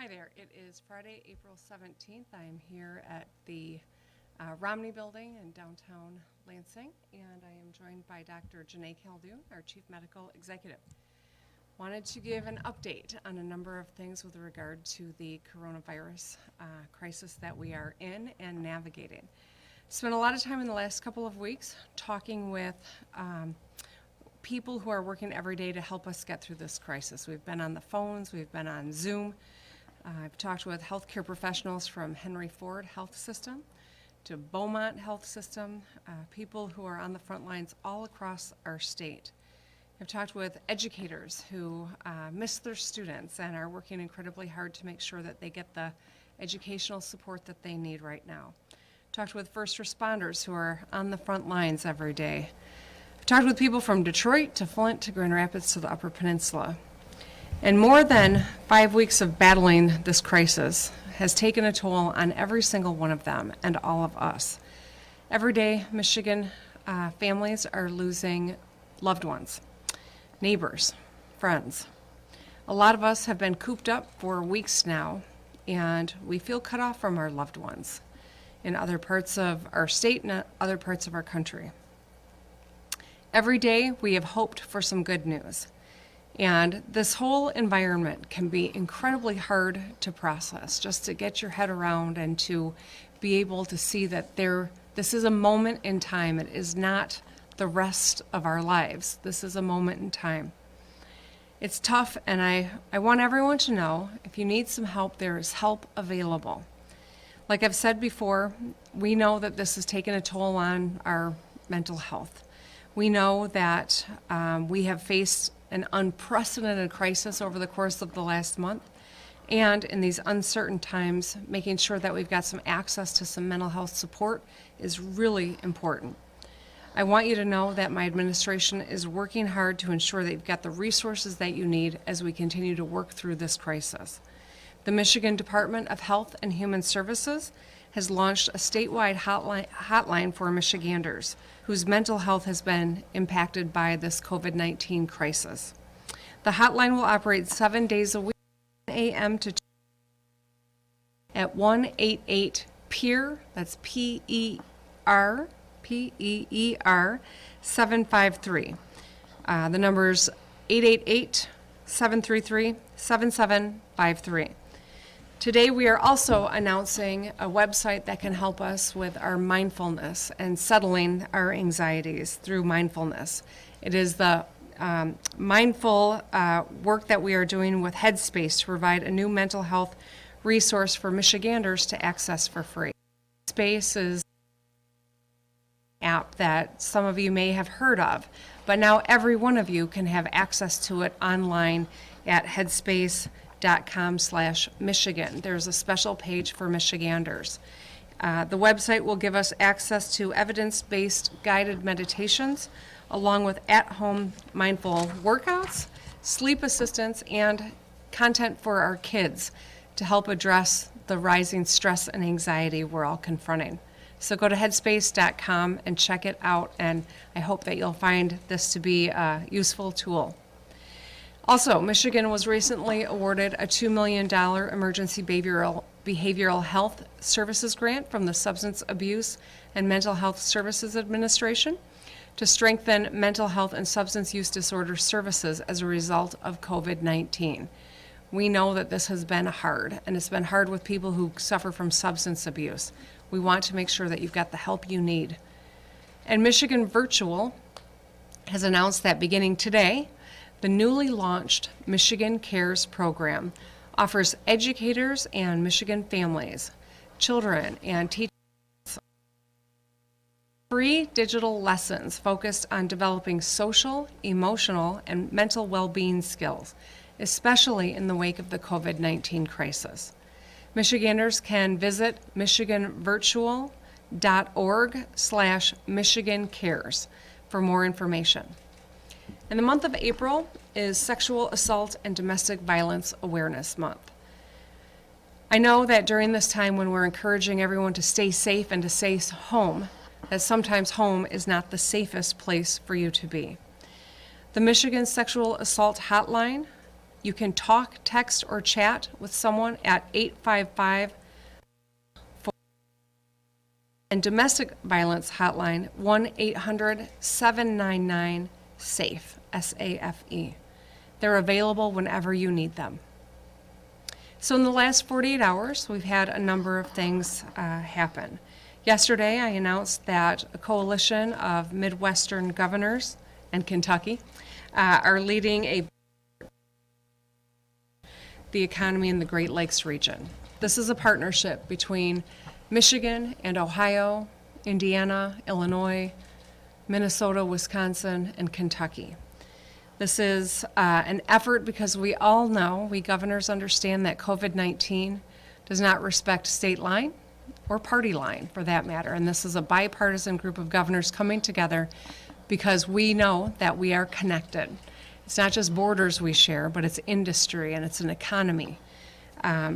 Hi there. It is Friday, April 17th. I am here at the Romney Building in downtown Lansing, and I am joined by Dr. Janae Caldoun, our Chief Medical Executive. Wanted to give an update on a number of things with regard to the coronavirus crisis that we are in and navigating. Spent a lot of time in the last couple of weeks talking with people who are working every day to help us get through this crisis. We've been on the phones, we've been on Zoom. I've talked with healthcare professionals from Henry Ford Health System to Beaumont Health System, people who are on the front lines all across our state. I've talked with educators who miss their students and are working incredibly hard to make sure that they get the educational support that they need right now. Talked with first responders who are on the front lines every day. I've talked with people from Detroit to Flint to Grand Rapids to the Upper Peninsula. And more than 5 weeks of battling this crisis has taken a toll on every single one of them and all of us. Every day, Michigan families are losing loved ones, neighbors, friends. A lot of us have been cooped up for weeks now, and we feel cut off from our loved ones in other parts of our state and other parts of our country. Every day, we have hoped for some good news. And this whole environment can be incredibly hard to process, just to get your head around and to be able to see that this is a moment in time. It is not the rest of our lives. This is a moment in time. It's tough, and I want everyone to know, if you need some help, there is help available. Like I've said before, we know that this has taken a toll on our mental health. We know that we have faced an unprecedented crisis over the course of the last month, and in these uncertain times, making sure that we've got some access to some mental health support is really important. I want you to know that my administration is working hard to ensure that you've got the resources that you need as we continue to work through this crisis. The Michigan Department of Health and Human Services has launched a statewide hotline for Michiganders whose mental health has been impacted by this COVID-19 crisis. The hotline will operate 7 days a week, 10 a.m. to 2 at 188-PEER, that's P-E-R, P-E-E-R, 753. The number's 888-733-7753. Today we are also announcing a website that can help us with our mindfulness and settling our anxieties through mindfulness. It is the mindful work that we are doing with Headspace to provide a new mental health resource for Michiganders to access for free. Headspace is an app that some of you may have heard of, but now every one of you can have access to it online at headspace.com/Michigan. There's a special page for Michiganders. The website will give us access to evidence-based guided meditations, along with at-home mindful workouts, sleep assistance, and content for our kids to help address the rising stress and anxiety we're all confronting. So go to headspace.com and check it out, and I hope that you'll find this to be a useful tool. Also, Michigan was recently awarded a $2 million emergency behavioral health services grant from the Substance Abuse and Mental Health Services Administration to strengthen mental health and substance use disorder services as a result of COVID-19. We know that this has been hard, and it's been hard with people who suffer from substance abuse. We want to make sure that you've got the help you need. And Michigan Virtual has announced that beginning today, the newly launched Michigan Cares program offers educators and Michigan families, children, and teachers free digital lessons focused on developing social, emotional, and mental well-being skills, especially in the wake of the COVID-19 crisis. Michiganders can visit michiganvirtual.org/MichiganCares for more information. And the month of April is Sexual Assault and Domestic Violence Awareness Month. I know that during this time when we're encouraging everyone to stay safe and to stay home, that sometimes home is not the safest place for you to be. The Michigan Sexual Assault Hotline You can talk, text, or chat with someone at 855 and domestic violence hotline 1-800-799-SAFE, S-A-F-E. They're available whenever you need them. So in the last 48 hours, we've had a number of things happen. Yesterday, I announced that a coalition of Midwestern governors and Kentucky are leading the economy in the Great Lakes region. This is a partnership between Michigan and Ohio, Indiana, Illinois, Minnesota, Wisconsin, and Kentucky. This is an effort because we all know, we governors understand that COVID-19 does not respect state line or party line for that matter. And this is a bipartisan group of governors coming together because we know that we are connected. It's not just borders we share, but it's industry and it's an economy.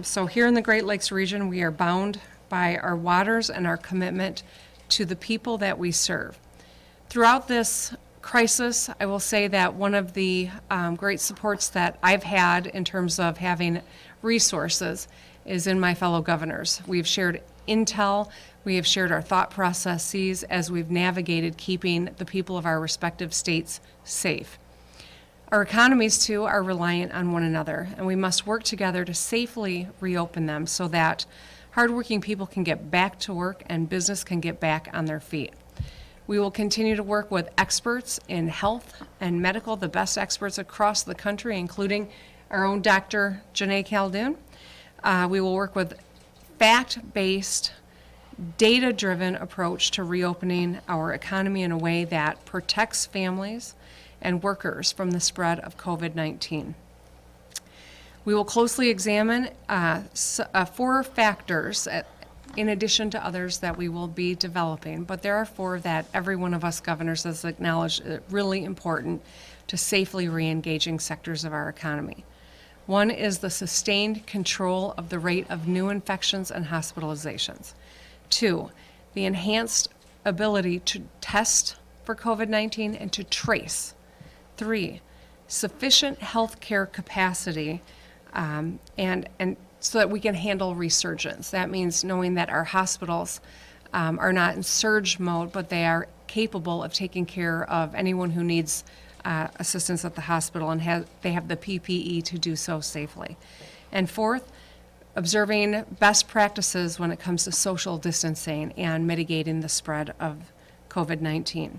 So here in the Great Lakes region, we are bound by our waters and our commitment to the people that we serve. Throughout this crisis, I will say that one of the great supports that I've had in terms of having resources is in my fellow governors. We've shared intel, we have shared our thought processes as we've navigated keeping the people of our respective states safe. Our economies, too, are reliant on one another, and we must work together to safely reopen them so that hardworking people can get back to work and business can get back on their feet. We will continue to work with experts in health and medical, the best experts across the country, including our own Dr. Janae Caldoun. We will work with fact-based, data-driven approach to reopening our economy in a way that protects families and workers from the spread of COVID-19. We will closely examine 4 factors in addition to others that we will be developing, but there are 4 that every one of us governors has acknowledged really important to safely re-engaging sectors of our economy. One is the sustained control of the rate of new infections and hospitalizations. 2, the enhanced ability to test for COVID-19 and to trace. 3, sufficient healthcare capacity and so that we can handle resurgence. That means knowing that our hospitals are not in surge mode, but they are capable of taking care of anyone who needs assistance at the hospital and they have the PPE to do so safely. And 4th, observing best practices when it comes to social distancing and mitigating the spread of COVID-19.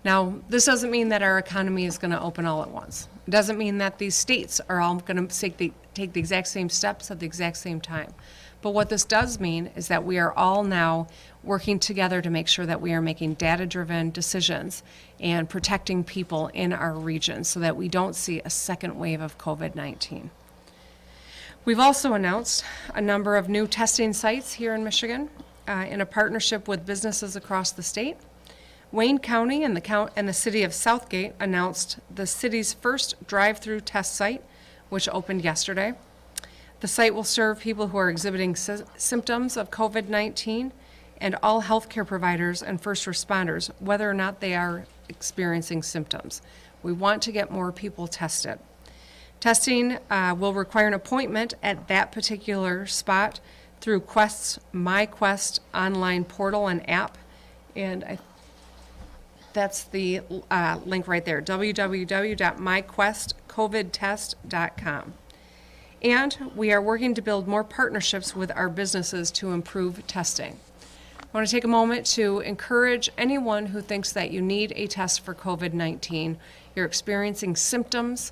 Now, this doesn't mean that our economy is going to open all at once. It doesn't mean that these states are all going to take the exact same steps at the exact same time. But what this does mean is that we are all now working together to make sure that we are making data-driven decisions and protecting people in our region so that we don't see a second wave of COVID-19. We've also announced a number of new testing sites here in Michigan in a partnership with businesses across the state. Wayne County and the city of Southgate announced the city's first drive-through test site, which opened yesterday. The site will serve people who are exhibiting symptoms of COVID-19 and all healthcare providers and first responders, whether or not they are experiencing symptoms. We want to get more people tested. Testing will require an appointment at that particular spot through Quest's MyQuest online portal and app, and that's the link right there, www.myquestcovidtest.com. And we are working to build more partnerships with our businesses to improve testing. I want to take a moment to encourage anyone who thinks that you need a test for COVID-19, you're experiencing symptoms,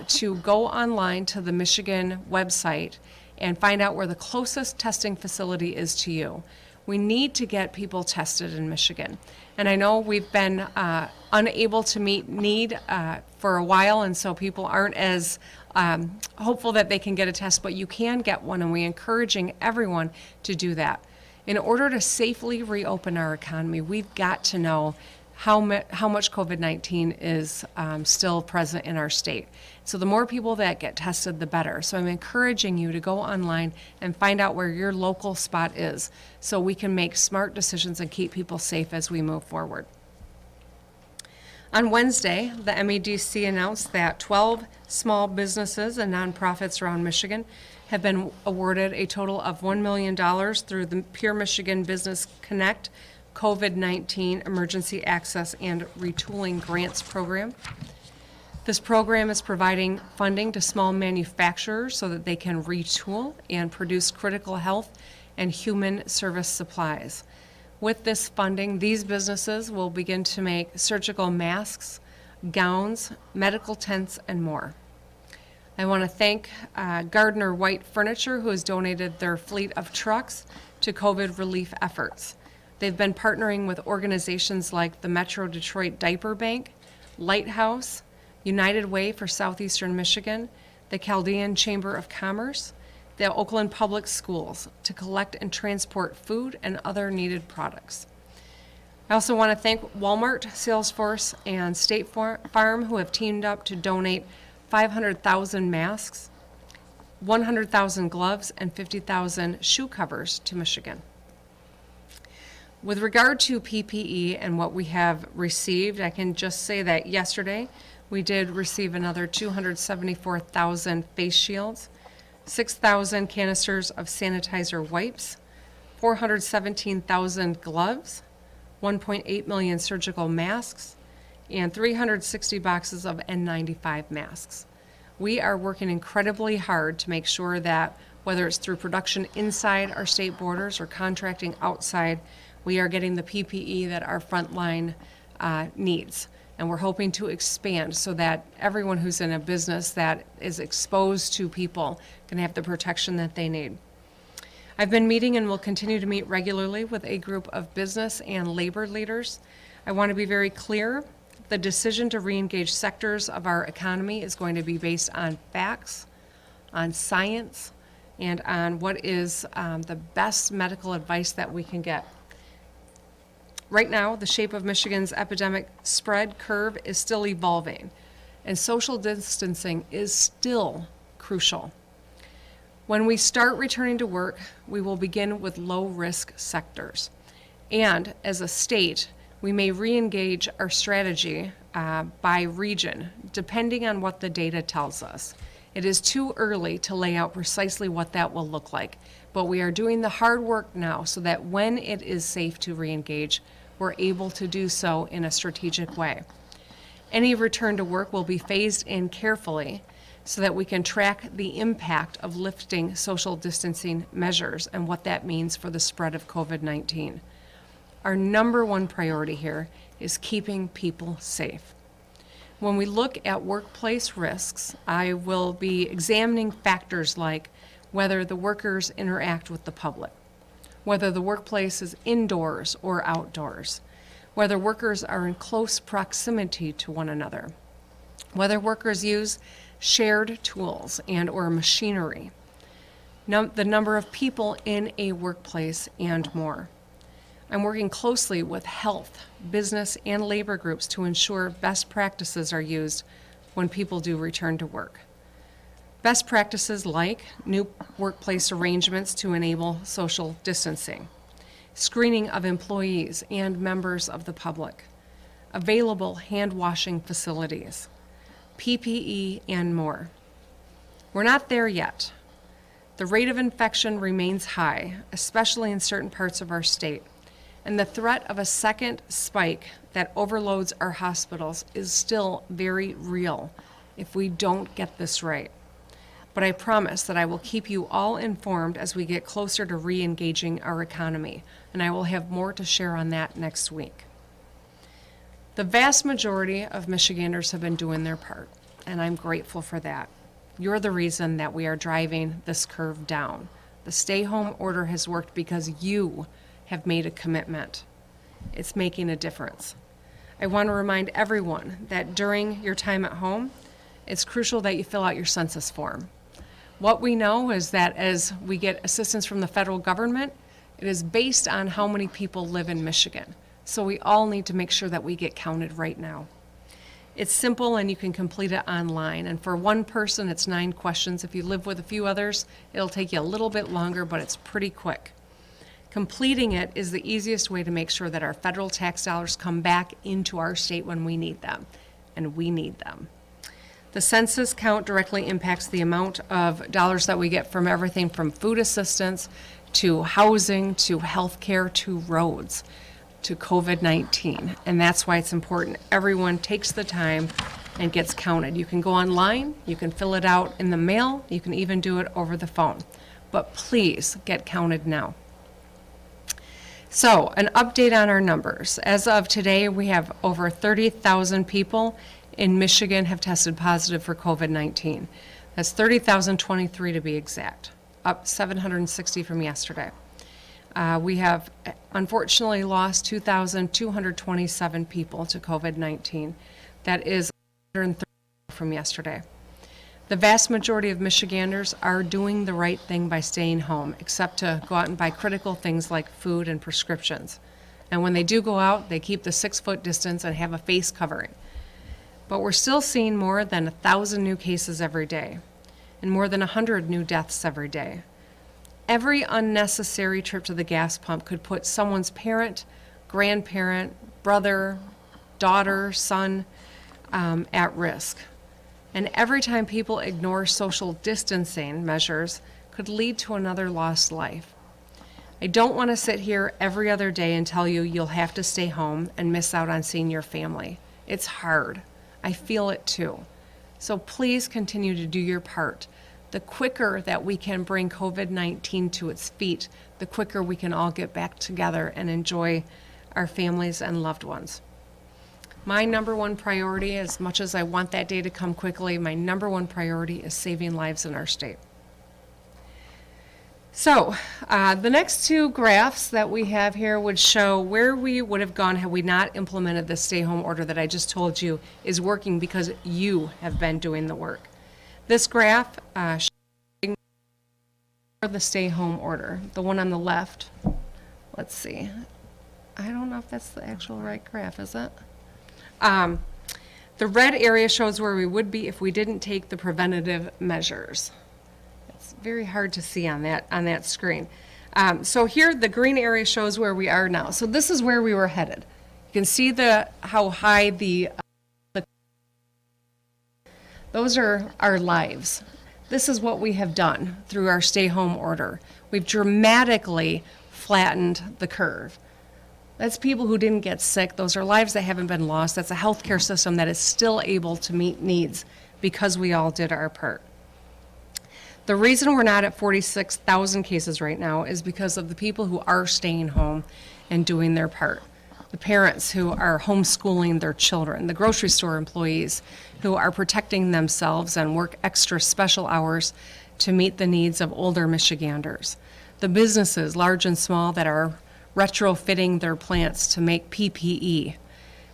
to go online to the Michigan website and find out where the closest testing facility is to you. We need to get people tested in Michigan. And I know we've been unable to meet need for a while, and so people aren't as hopeful that they can get a test, but you can get one, and we're encouraging everyone to do that. In order to safely reopen our economy, we've got to know how much COVID-19 is still present in our state. So the more people that get tested, the better. So I'm encouraging you to go online and find out where your local spot is so we can make smart decisions and keep people safe as we move forward. On Wednesday, the MEDC announced that 12 small businesses and nonprofits around Michigan have been awarded a total of $1 million through the Pure Michigan Business Connect COVID-19 Emergency Access and Retooling Grants Program. This program is providing funding to small manufacturers so that they can retool and produce critical health and human service supplies. With this funding, these businesses will begin to make surgical masks, gowns, medical tents, and more. I want to thank Gardner White Furniture, who has donated their fleet of trucks to COVID relief efforts. They've been partnering with organizations like the Metro Detroit Diaper Bank, Lighthouse, United Way for Southeastern Michigan, the Chaldean Chamber of Commerce, the Oakland Public Schools to collect and transport food and other needed products. I also want to thank Walmart, Salesforce, and State Farm, who have teamed up to donate 500,000 masks, 100,000 gloves, and 50,000 shoe covers to Michigan. With regard to PPE and what we have received, I can just say that yesterday we did receive another 274,000 face shields, 6,000 canisters of sanitizer wipes, 417,000 gloves, 1.8 million surgical masks, and 360 boxes of N95 masks. We are working incredibly hard to make sure that whether it's through production inside our state borders or contracting outside, we are getting the PPE that our frontline needs. And we're hoping to expand so that everyone who's in a business that is exposed to people can have the protection that they need. I've been meeting and will continue to meet regularly with a group of business and labor leaders. I want to be very clear. The decision to reengage sectors of our economy is going to be based on facts, on science, and on what is the best medical advice that we can get. Right now, the shape of Michigan's epidemic spread curve is still evolving, and social distancing is still crucial. When we start returning to work, we will begin with low-risk sectors. And as a state, we may re-engage our strategy by region, depending on what the data tells us. It is too early to lay out precisely what that will look like, but we are doing the hard work now so that when it is safe to re-engage, we're able to do so in a strategic way. Any return to work will be phased in carefully so that we can track the impact of lifting social distancing measures and what that means for the spread of COVID-19. Our number one priority here is keeping people safe. When we look at workplace risks, I will be examining factors like whether the workers interact with the public, whether the workplace is indoors or outdoors, whether workers are in close proximity to one another, whether workers use shared tools and or machinery, the number of people in a workplace, and more. I'm working closely with health, business, and labor groups to ensure best practices are used when people do return to work. Best practices like new workplace arrangements to enable social distancing, screening of employees and members of the public, available hand washing facilities, PPE, and more. We're not there yet. The rate of infection remains high, especially in certain parts of our state, and the threat of a second spike that overloads our hospitals is still very real if we don't get this right. But I promise that I will keep you all informed as we get closer to re-engaging our economy, and I will have more to share on that next week. The vast majority of Michiganders have been doing their part, and I'm grateful for that. You're the reason that we are driving this curve down. The stay-home order has worked because you have made a commitment. It's making a difference. I want to remind everyone that during your time at home, it's crucial that you fill out your census form. What we know is that as we get assistance from the federal government, it is based on how many people live in Michigan. So we all need to make sure that we get counted right now. It's simple and you can complete it online. And for one person, it's 9 questions. If you live with a few others, it'll take you a little bit longer, but it's pretty quick. Completing it is the easiest way to make sure that our federal tax dollars come back into our state when we need them, and we need them. The census count directly impacts the amount of dollars that we get from everything from food assistance to housing to healthcare to roads to COVID-19. And that's why it's important everyone takes the time and gets counted. You can go online, you can fill it out in the mail, you can even do it over the phone. But please get counted now. So, an update on our numbers. As of today, we have over 30,000 people in Michigan have tested positive for COVID-19. That's 30,023 to be exact, up 760 from yesterday. We have unfortunately lost 2,227 people to COVID-19. That is 130 from yesterday. The vast majority of Michiganders are doing the right thing by staying home, except to go out and buy critical things like food and prescriptions. And when they do go out, they keep the 6-foot distance and have a face covering. But we're still seeing more than 1,000 new cases every day and more than 100 new deaths every day. Every unnecessary trip to the gas pump could put someone's parent, grandparent, brother, daughter, son at risk. And every time people ignore social distancing measures could lead to another lost life. I don't want to sit here every other day and tell you you'll have to stay home and miss out on seeing your family. It's hard. I feel it too. So please continue to do your part. The quicker that we can bring COVID-19 to its feet, the quicker we can all get back together and enjoy our families and loved ones. My number one priority, as much as I want that day to come quickly, my number one priority is saving lives in our state. So the next two graphs that we have here would show where we would have gone had we not implemented the stay-home order that I just told you is working because you have been doing the work. This graph shows the stay-home order. The one on the left, let's see. I don't know if that's the actual right graph, is it? The red area shows where we would be if we didn't take the preventative measures. It's very hard to see on that screen. So here the green area shows where we are now. So this is where we were headed. You can see how high those are our lives. This is what we have done through our stay-home order. We've dramatically flattened the curve. That's people who didn't get sick. Those are lives that haven't been lost. That's a healthcare system that is still able to meet needs because we all did our part. The reason we're not at 46,000 cases right now is because of the people who are staying home and doing their part. The parents who are homeschooling their children, the grocery store employees who are protecting themselves and work extra special hours to meet the needs of older Michiganders. The businesses, large and small, that are retrofitting their plants to make PPE.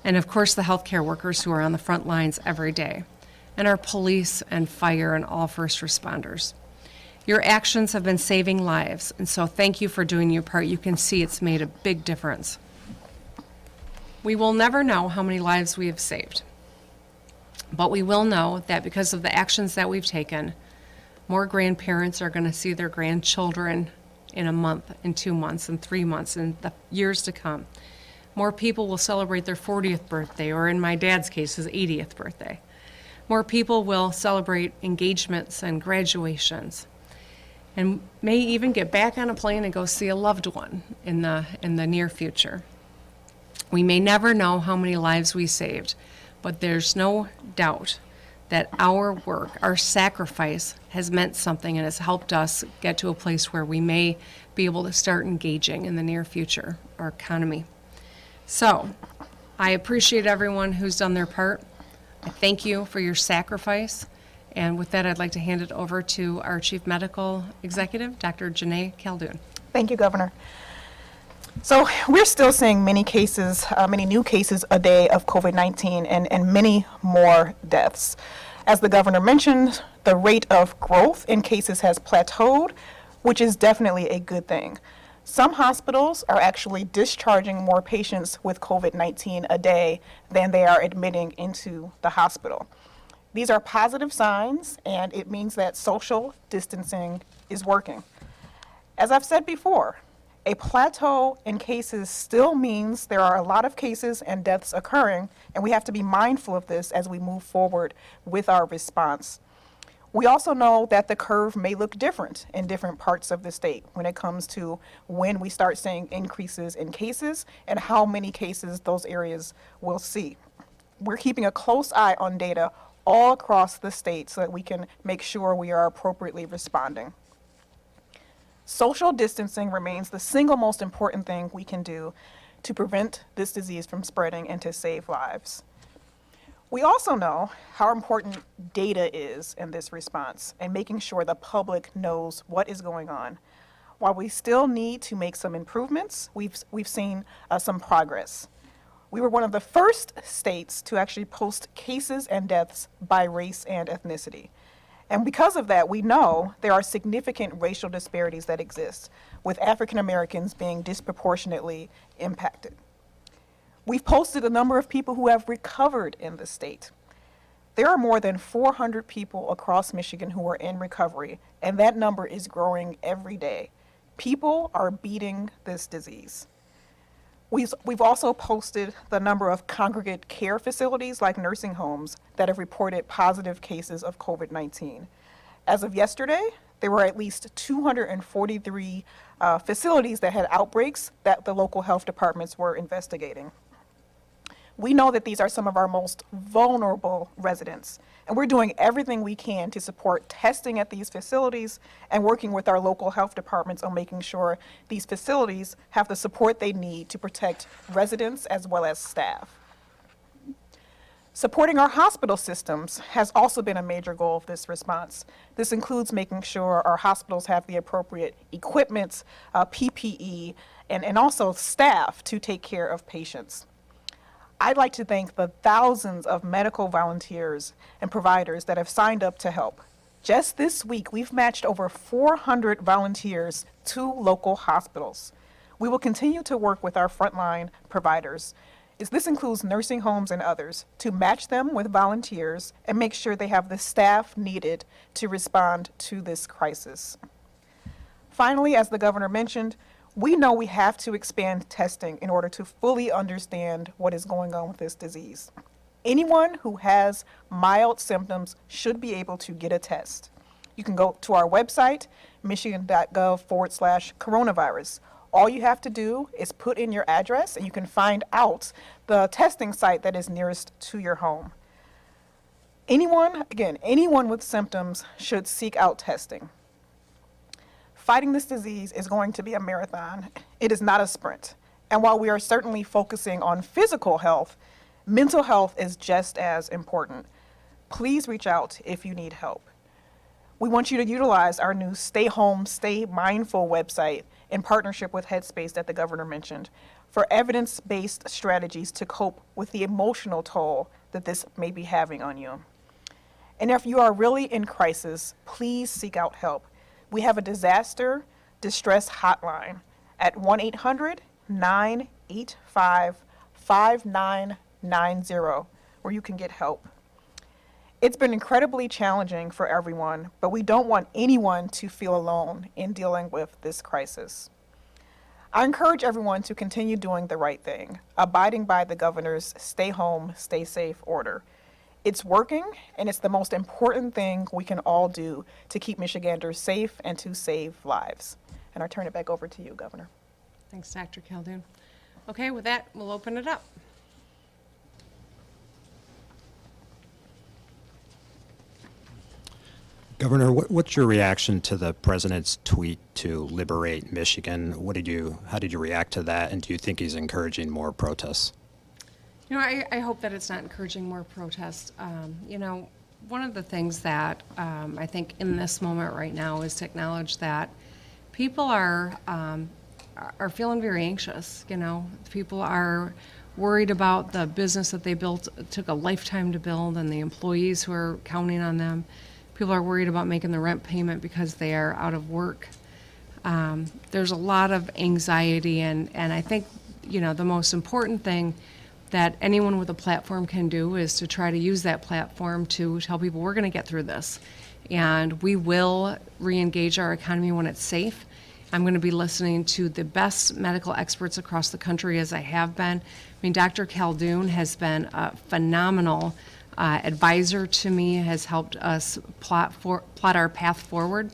And of course, the healthcare workers who are on the front lines every day. And our police and fire and all first responders. Your actions have been saving lives, and so thank you for doing your part. You can see it's made a big difference. We will never know how many lives we have saved, but we will know that because of the actions that we've taken, more grandparents are going to see their grandchildren in a month, in 2 months, in 3 months, in the years to come. More people will celebrate their 40th birthday, or in my dad's case, his 80th birthday. More people will celebrate engagements and graduations, and may even get back on a plane and go see a loved one in the near future. We may never know how many lives we saved, but there's no doubt that our work, our sacrifice, has meant something and has helped us get to a place where we may be able to start engaging in the near future, our economy. So, I appreciate everyone who's done their part. I thank you for your sacrifice. And with that, I'd like to hand it over to our Chief Medical Executive, Dr. Janae Caldoun. Thank you, Governor. So we're still seeing many new cases a day of COVID-19 and many more deaths. As the governor mentioned, the rate of growth in cases has plateaued, which is definitely a good thing. Some hospitals are actually discharging more patients with COVID-19 a day than they are admitting into the hospital. These are positive signs, and it means that social distancing is working. As I've said before, A plateau in cases still means there are a lot of cases and deaths occurring, and we have to be mindful of this as we move forward with our response. We also know that the curve may look different in different parts of the state when it comes to when we start seeing increases in cases and how many cases those areas will see. We're keeping a close eye on data all across the state so that we can make sure we are appropriately responding. Social distancing remains the single most important thing we can do to prevent this disease from spreading and to save lives. We also know how important data is in this response and making sure the public knows what is going on. While we still need to make some improvements, we've seen some progress. We were one of the first states to actually post cases and deaths by race and ethnicity. And because of that, we know there are significant racial disparities that exist, with African Americans being disproportionately impacted. We've posted a number of people who have recovered in the state. There are more than 400 people across Michigan who are in recovery, and that number is growing every day. People are beating this disease. We've also posted the number of congregate care facilities like nursing homes that have reported positive cases of COVID-19. As of yesterday, there were at least 243 facilities that had outbreaks that the local health departments were investigating. We know that these are some of our most vulnerable residents, and we're doing everything we can to support testing at these facilities and working with our local health departments on making sure these facilities have the support they need to protect residents as well as staff. Supporting our hospital systems has also been a major goal of this response. This includes making sure our hospitals have the appropriate equipment, PPE, and also staff to take care of patients. I'd like to thank the thousands of medical volunteers and providers that have signed up to help. Just this week, we've matched over 400 volunteers to local hospitals. We will continue to work with our frontline providers. This includes nursing homes and others, to match them with volunteers and make sure they have the staff needed to respond to this crisis. Finally, as the governor mentioned, we know we have to expand testing in order to fully understand what is going on with this disease. Anyone who has mild symptoms should be able to get a test. You can go to our website, michigan.gov/coronavirus. All you have to do is put in your address and you can find out the testing site that is nearest to your home. Anyone with symptoms should seek out testing. Fighting this disease is going to be a marathon. It is not a sprint. And while we are certainly focusing on physical health, mental health is just as important. Please reach out if you need help. We want you to utilize our new Stay Home, Stay Mindful website in partnership with Headspace that the governor mentioned for evidence-based strategies to cope with the emotional toll that this may be having on you. And if you are really in crisis, please seek out help. We have a disaster distress hotline at 1-800-985-5990 where you can get help. It's been incredibly challenging for everyone, but we don't want anyone to feel alone in dealing with this crisis. I encourage everyone to continue doing the right thing, abiding by the governor's stay home, stay safe order. It's working, and it's the most important thing we can all do to keep Michiganders safe and to save lives. And I turn it back over to you, Governor. Thanks, Dr. Khaldun. Okay, with that, we'll open it up. Governor, what's your reaction to the president's tweet to liberate Michigan? How did you react to that, and do you think he's encouraging more protests? You know, I hope that it's not encouraging more protests. One of the things that I think in this moment right now is to acknowledge that people are feeling very anxious. People are worried about the business that they built, it took a lifetime to build, and the employees who are counting on them. People are worried about making the rent payment because they are out of work. There's a lot of anxiety, and I think, the most important thing that anyone with a platform can do is to try to use that platform to tell people we're going to get through this. And we will re-engage our economy when it's safe. I'm going to be listening to the best medical experts across the country, as I have been. I mean, Dr. Caldoun has been a phenomenal advisor to me, has helped us plot our path forward.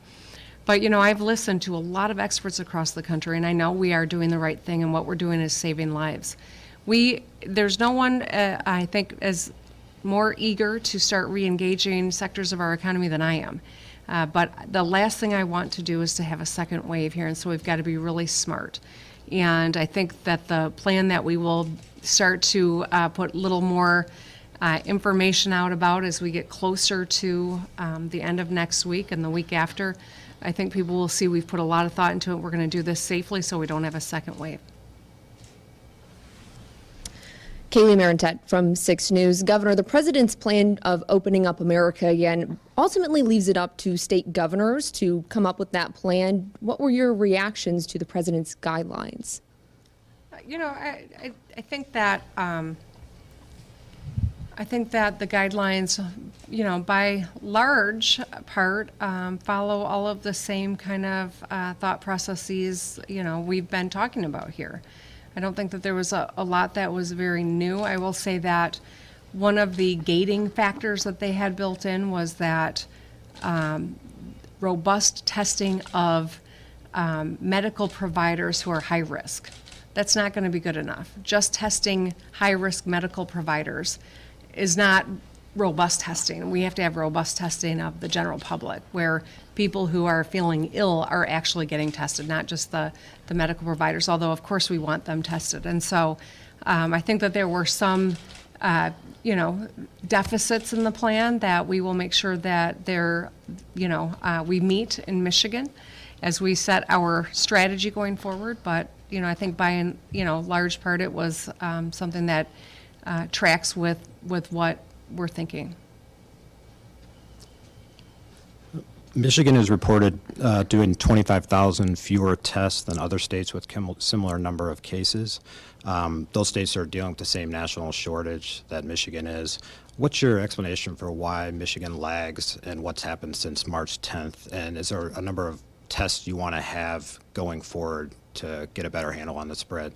But, you know, I've listened to a lot of experts across the country, and I know we are doing the right thing, and what we're doing is saving lives. There's no one, I think, is more eager to start re-engaging sectors of our economy than I am. But the last thing I want to do is to have a second wave here, and so we've got to be really smart. And I think that the plan that we will start to put a little more information out about as we get closer to the end of next week and the week after, I think people will see we've put a lot of thought into it. We're going to do this safely so we don't have a second wave. Kaylee Marentet from 6 News. Governor, the president's plan of opening up America again ultimately leaves it up to state governors to come up with that plan. What were your reactions to the president's guidelines? You know, I think that the guidelines, you know, by large part, follow all of the same kind of thought processes, you know, we've been talking about here. I don't think that there was a lot that was very new. I will say that one of the gating factors that they had built in was that robust testing of medical providers who are high risk. That's not going to be good enough. Just testing high risk medical providers is not robust testing. We have to have robust testing of the general public, where people who are feeling ill are actually getting tested, not just the medical providers, although of course we want them tested. And so I think that there were some you know, deficits in the plan that we will make sure that they're, you know, we meet in Michigan as we set our strategy going forward. But, you know, I think by an, you know, large part it was something that tracks with what we're thinking. Michigan is reported doing 25,000 fewer tests than other states with similar number of cases. Those states are dealing with the same national shortage that Michigan is. What's your explanation for why Michigan lags and what's happened since March 10th? And is there a number of tests you want to have going forward to get a better handle on the spread?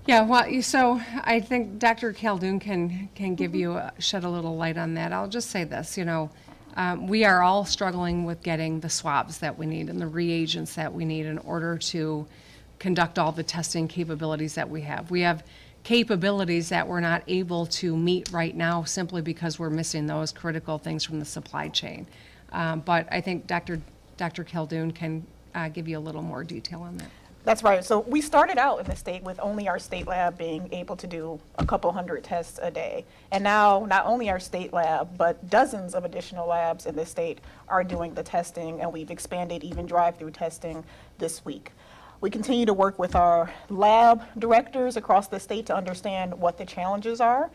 Yeah, well, so I think Dr. Caldoun can give you, shed a little light on that. I'll just say this, you know, we are all struggling with getting the swabs that we need and the reagents that we need in order to conduct all the testing capabilities that we have. We have capabilities that we're not able to meet right now simply because we're missing those critical things from the supply chain. But I think Dr. Caldoun can give you a little more detail on that. That's right. So we started out in the state with only our state lab being able to do a couple hundred tests a day. And now not only our state lab, but dozens of additional labs in the state are doing the testing, and we've expanded even drive-through testing this week. We continue to work with our lab directors across the state to understand what the challenges are.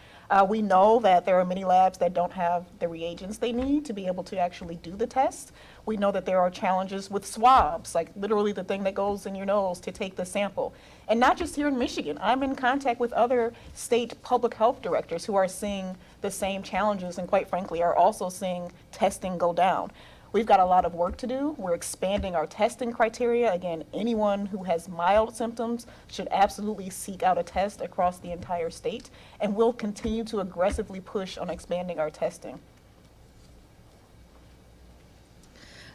We know that there are many labs that don't have the reagents they need to be able to actually do the test. We know that there are challenges with swabs, like literally the thing that goes in your nose to take the sample. And not just here in Michigan. I'm in contact with other state public health directors who are seeing the same challenges and, quite frankly, are also seeing testing go down. We've got a lot of work to do. We're expanding our testing criteria. Again, anyone who has mild symptoms should absolutely seek out a test across the entire state, and we'll continue to aggressively push on expanding our testing.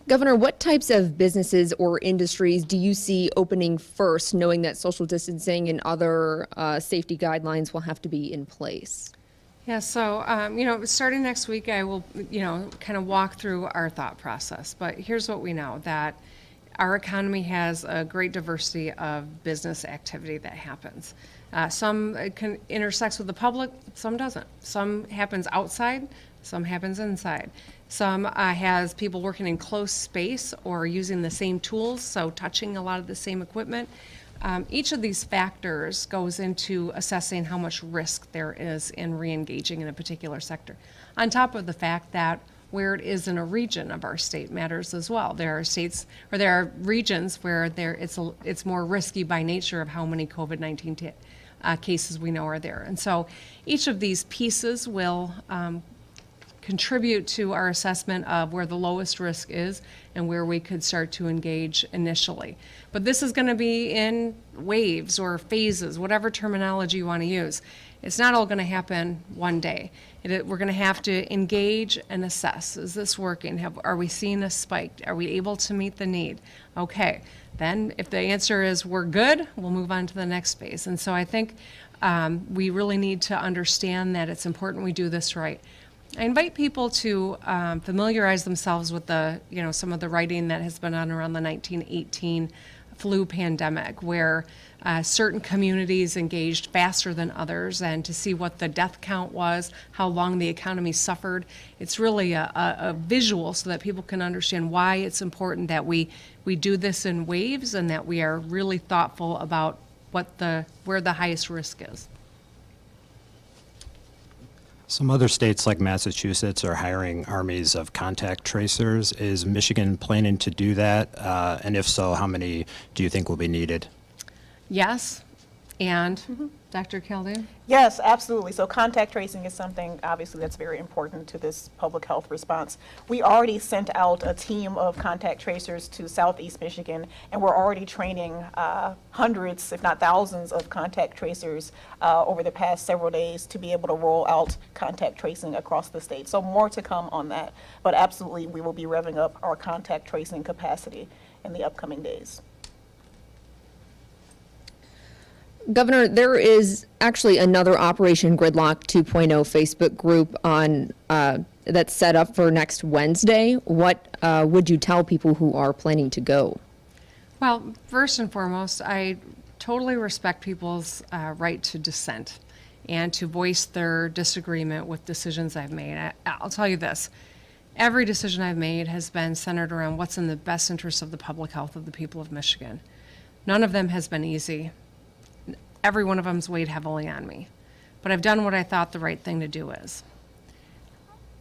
Governor, what types of businesses or industries do you see opening first, knowing that social distancing and other safety guidelines will have to be in place? Yeah, so, you know, starting next week, I will, you know, kind of walk through our thought process. But here's what we know, that our economy has a great diversity of business activity that happens. Some intersects with the public, some doesn't. Some happens outside, some happens inside. Some has people working in close space or using the same tools, so touching a lot of the same equipment. Each of these factors goes into assessing how much risk there is in re-engaging in a particular sector. On top of the fact that where it is in a region of our state matters as well. There are states, or there are regions where it's more risky by nature of how many COVID-19 cases we know are there. And so each of these pieces will contribute to our assessment of where the lowest risk is and where we could start to engage initially. But this is going to be in waves or phases, whatever terminology you want to use. It's not all going to happen one day. We're going to have to engage and assess. Is this working? Are we seeing a spike? Are we able to meet the need? Okay. Then if the answer is we're good, we'll move on to the next phase. And so I think we really need to understand that it's important we do this right. I invite people to familiarize themselves with some of the writing that has been done around the 1918 flu pandemic, where certain communities engaged faster than others, and to see what the death count was, how long the economy suffered. It's really a visual so that people can understand why it's important that we do this in waves and that we are really thoughtful about where the highest risk is. Some other states like Massachusetts are hiring armies of contact tracers. Is Michigan planning to do that? And if so, how many do you think will be needed? Yes, and Dr. Caldoun? Yes, absolutely. So contact tracing is something, obviously, that's very important to this public health response. We already sent out a team of contact tracers to Southeast Michigan, and we're already training hundreds, if not thousands, of contact tracers over the past several days to be able to roll out contact tracing across the state. So more to come on that, but absolutely, we will be revving up our contact tracing capacity in the upcoming days. Governor, there is actually another Operation Gridlock 2.0 Facebook group that's set up for next Wednesday. What would you tell people who are planning to go? Well, first and foremost, I totally respect people's right to dissent and to voice their disagreement with decisions I've made. I'll tell you this. Every decision I've made has been centered around what's in the best interest of the public health of the people of Michigan. None of them has been easy. Every one of them's weighed heavily on me. But I've done what I thought the right thing to do is.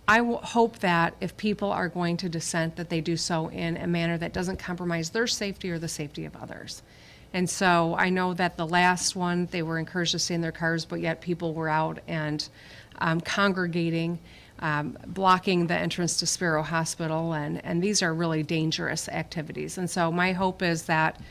I hope that if people are going to dissent, that they do so in a manner that doesn't compromise their safety or the safety of others. And so I know that the last one, they were encouraged to stay in their cars, but yet people were out and congregating, blocking the entrance to Sparrow Hospital, and these are really dangerous activities. And so my hope is that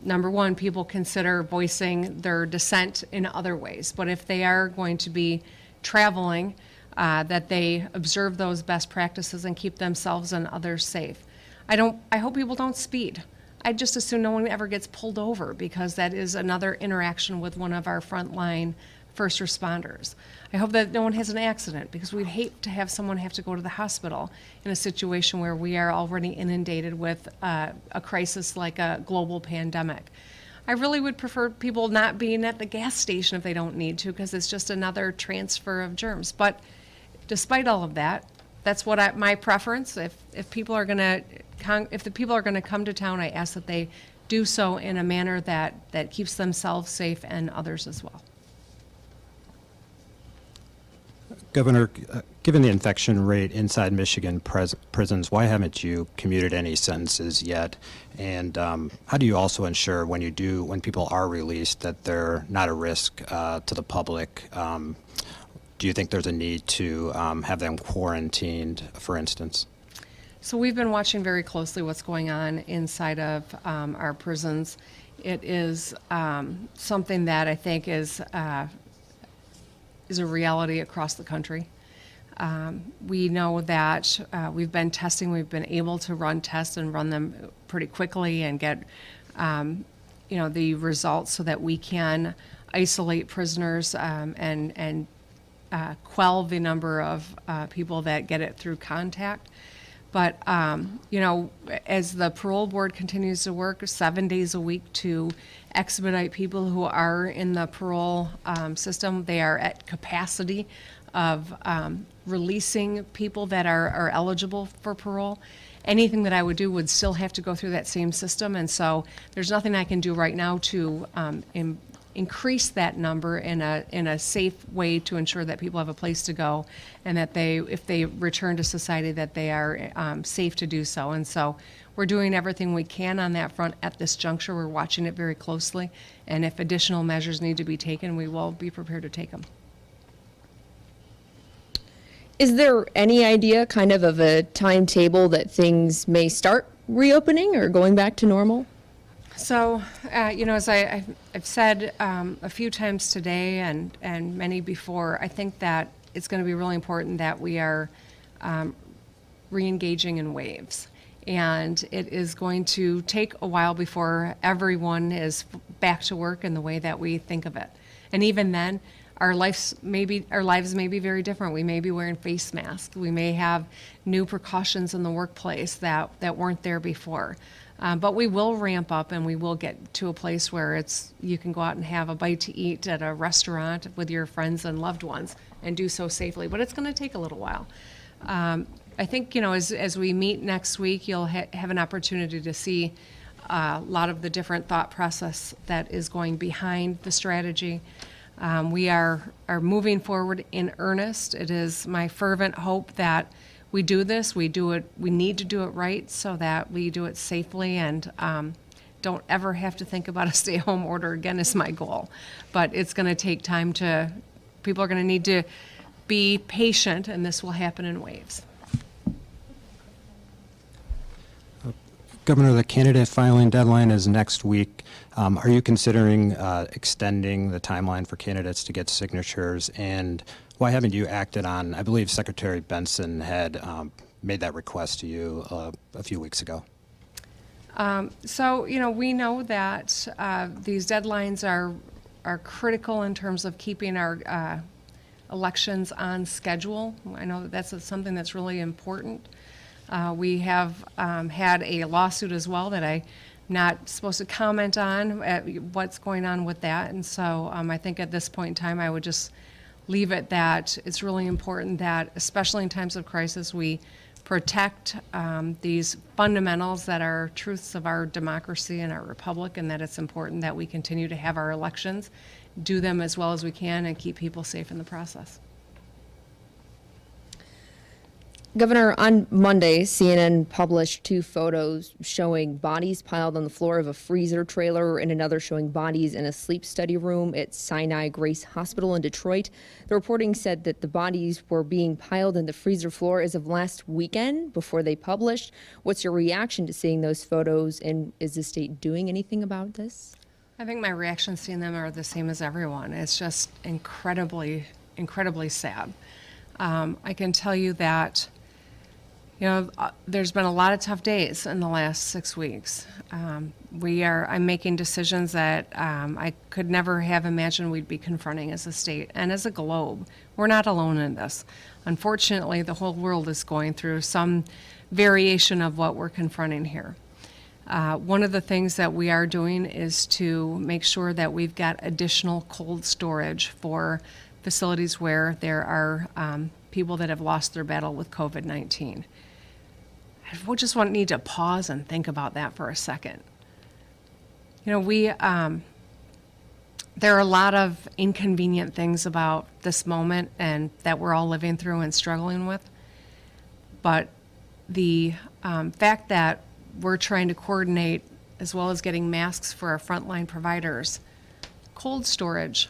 number one, people consider voicing their dissent in other ways. But if they are going to be traveling, that they observe those best practices and keep themselves and others safe. I hope people don't speed. I just assume no one ever gets pulled over, because that is another interaction with one of our frontline first responders. I hope that no one has an accident, because we'd hate to have someone have to go to the hospital in a situation where we are already inundated with a crisis like a global pandemic. I really would prefer people not being at the gas station if they don't need to, because it's just another transfer of germs. But despite all of that, that's what my preference. If people are going to if the people are going to come to town, I ask that they do so in a manner that keeps themselves safe and others as well. Governor, given the infection rate inside Michigan prisons, why haven't you commuted any sentences yet? And how do you also ensure when people are released, that they're not a risk to the public? Do you think there's a need to have them quarantined, for instance? So we've been watching very closely what's going on inside of our prisons. It is something that I think is a reality across the country. We know that we've been testing. We've been able to run tests and run them pretty quickly and get the results so that we can isolate prisoners and quell the number of people that get it through contact. But, as the parole board continues to work 7 days a week to expedite people who are in the parole system, they are at capacity of releasing people that are eligible for parole. Anything that I would do would still have to go through that same system. And so there's nothing I can do right now to increase that number in a safe way to ensure that people have a place to go, and that if they return to society, that they are safe to do so. And so we're doing everything we can on that front at this juncture. We're watching it very closely, and if additional measures need to be taken, we will be prepared to take them. Is there any idea kind of a timetable that things may start reopening or going back to normal? So, as I've said a few times today and many before, I think that it's going to be really important that we are re-engaging in waves. And it is going to take a while before everyone is back to work in the way that we think of it. And even then, our lives may be very different. We may be wearing face masks. We may have new precautions in the workplace that weren't there before. But we will ramp up, and we will get to a place where you can go out and have a bite to eat at a restaurant with your friends and loved ones and do so safely. But it's going to take a little while. I think, as we meet next week, you'll have an opportunity to see a lot of the different thought process that is going behind the strategy. We are moving forward in earnest. It is my fervent hope that we do this. We need to do it right so that we do it safely and don't ever have to think about a stay-home order again is my goal. But it's going to take time people are going to need to be patient, and this will happen in waves. Governor, the candidate filing deadline is next week. Are you considering extending the timeline for candidates to get signatures? And why haven't you acted on, I believe Secretary Benson had made that request to you a few weeks ago? So, we know that these deadlines are critical in terms of keeping our elections on schedule. I know that's something that's really important. We have had a lawsuit as well that I'm not supposed to comment on what's going on with that. And so I think at this point in time, I would just leave it that it's really important that, especially in times of crisis, we protect these fundamentals that are truths of our democracy and our republic, and that it's important that we continue to have our elections, do them as well as we can, and keep people safe in the process. Governor, on Monday, CNN published 2 photos showing bodies piled on the floor of a freezer trailer and another showing bodies in a sleep study room at Sinai Grace Hospital in Detroit. The reporting said that the bodies were being piled in the freezer floor as of last weekend before they published. What's your reaction to seeing those photos, and is the state doing anything about this? I think my reactions seeing them are the same as everyone. It's just incredibly, incredibly sad. I can tell you that there's been a lot of tough days in the last 6 weeks. I'm making decisions that I could never have imagined we'd be confronting as a state and as a globe. We're not alone in this. Unfortunately, the whole world is going through some variation of what we're confronting here. One of the things that we are doing is to make sure that we've got additional cold storage for facilities where there are people that have lost their battle with COVID-19. We just need to pause and think about that for a second. There are a lot of inconvenient things about this moment and that we're all living through and struggling with. But the fact that we're trying to coordinate, as well as getting masks for our frontline providers, cold storage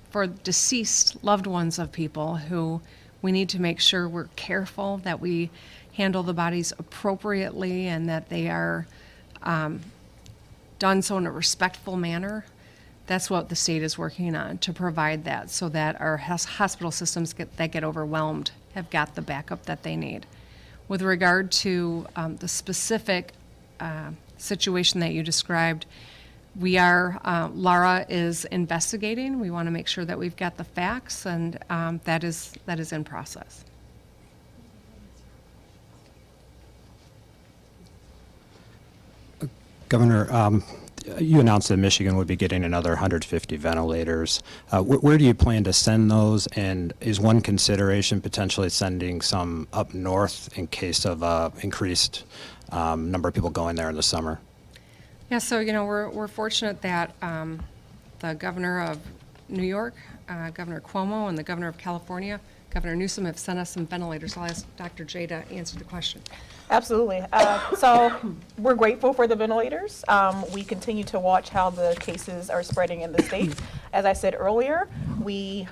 for deceased loved ones of people who we need to make sure we're careful that we handle the bodies appropriately and that they are done so in a respectful manner. That's what the state is working on, to provide that so that our hospital systems that get overwhelmed have got the backup that they need. With regard to the specific situation that you described, Laura is investigating. We want to make sure that we've got the facts, and that is in process. Governor, you announced that Michigan would be getting another 150 ventilators. Where do you plan to send those? And is one consideration potentially sending some up north in case of increased number of people going there in the summer? Yeah, so we're fortunate that the governor of New York, Governor Cuomo, and the governor of California, Governor Newsom, have sent us some ventilators. I'll ask Dr. J to answer the question. Absolutely. So we're grateful for the ventilators. We continue to watch how the cases are spreading in the state. As I said earlier, we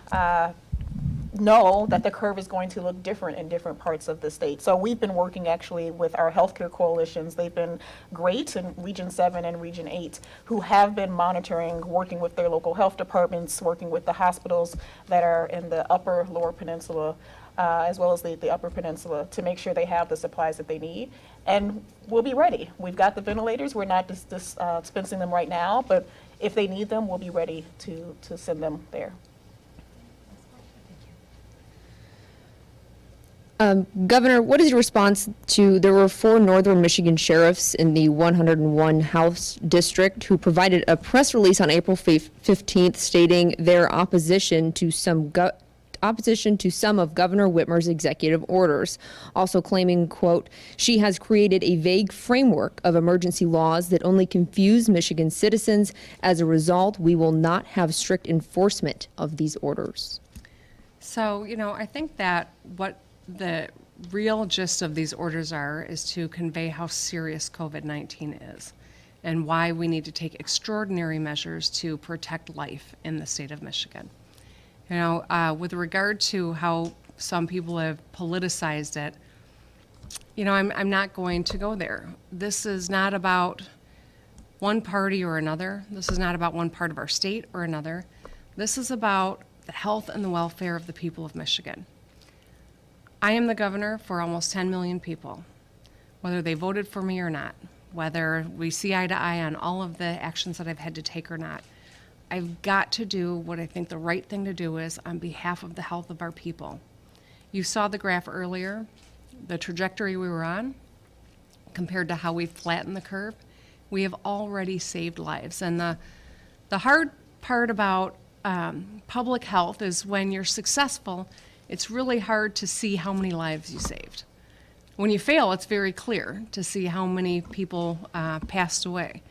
know that the curve is going to look different in different parts of the state. So we've been working actually with our healthcare coalitions. They've been great in Region 7 and Region 8, who have been monitoring, working with their local health departments, working with the hospitals that are in the upper lower peninsula, as well as the upper peninsula, to make sure they have the supplies that they need. And we'll be ready. We've got the ventilators. We're not dispensing them right now, but if they need them, we'll be ready to send them there. Governor, what is your response to, there were 4 Northern Michigan sheriffs in the 101 House District who provided a press release on April 15th stating their opposition to some of Governor Whitmer's executive orders, also claiming, quote, she has created a vague framework of emergency laws that only confuse Michigan citizens. As a result, we will not have strict enforcement of these orders. So, I think that what the real gist of these orders is to convey how serious COVID-19 is and why we need to take extraordinary measures to protect life in the state of Michigan. With regard to how some people have politicized it, I'm not going to go there. This is not about one party or another. This is not about one part of our state or another. This is about the health and the welfare of the people of Michigan. I am the governor for almost 10 million people, whether they voted for me or not, whether we see eye to eye on all of the actions that I've had to take or not. I've got to do what I think the right thing to do is on behalf of the health of our people. You saw the graph earlier, the trajectory we were on compared to how we've flattened the curve. We have already saved lives. And the hard part about public health is when you're successful, it's really hard to see how many lives you saved. When you fail, it's very clear to see how many people passed away.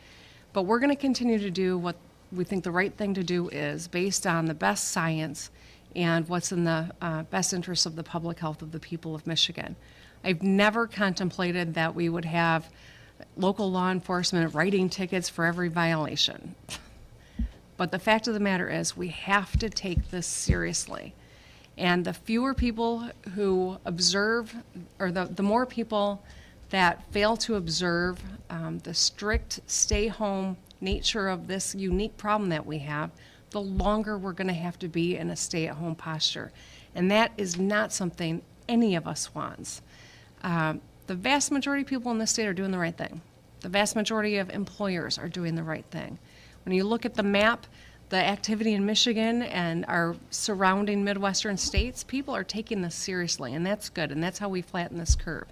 But we're going to continue to do what we think the right thing to do is based on the best science and what's in the best interest of the public health of the people of Michigan. I've never contemplated that we would have local law enforcement writing tickets for every violation. But the fact of the matter is we have to take this seriously. And the fewer people who observe, or the more people that fail to observe the strict stay-home nature of this unique problem that we have, the longer we're going to have to be in a stay-at-home posture. And that is not something any of us wants. The vast majority of people in this state are doing the right thing. The vast majority of employers are doing the right thing. When you look at the map, the activity in Michigan and our surrounding Midwestern states, people are taking this seriously, and that's good, and that's how we flatten this curve.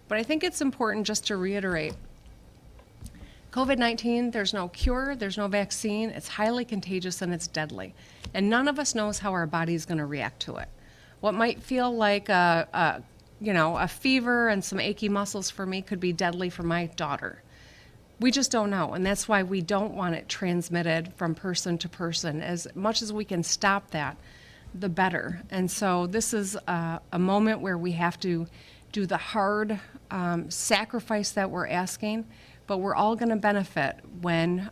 But I think it's important just to reiterate, COVID-19, there's no cure, there's no vaccine, it's highly contagious and it's deadly. And none of us knows how our body's gonna react to it. What might feel like a fever and some achy muscles for me could be deadly for my daughter. We just don't know, and that's why we don't want it transmitted from person to person. As much as we can stop that, the better. And so this is a moment where we have to do the hard sacrifice that we're asking, but we're all going to benefit when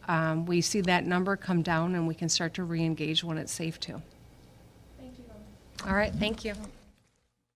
we see that number come down and we can start to re-engage when it's safe to. Thank you. All right, thank you.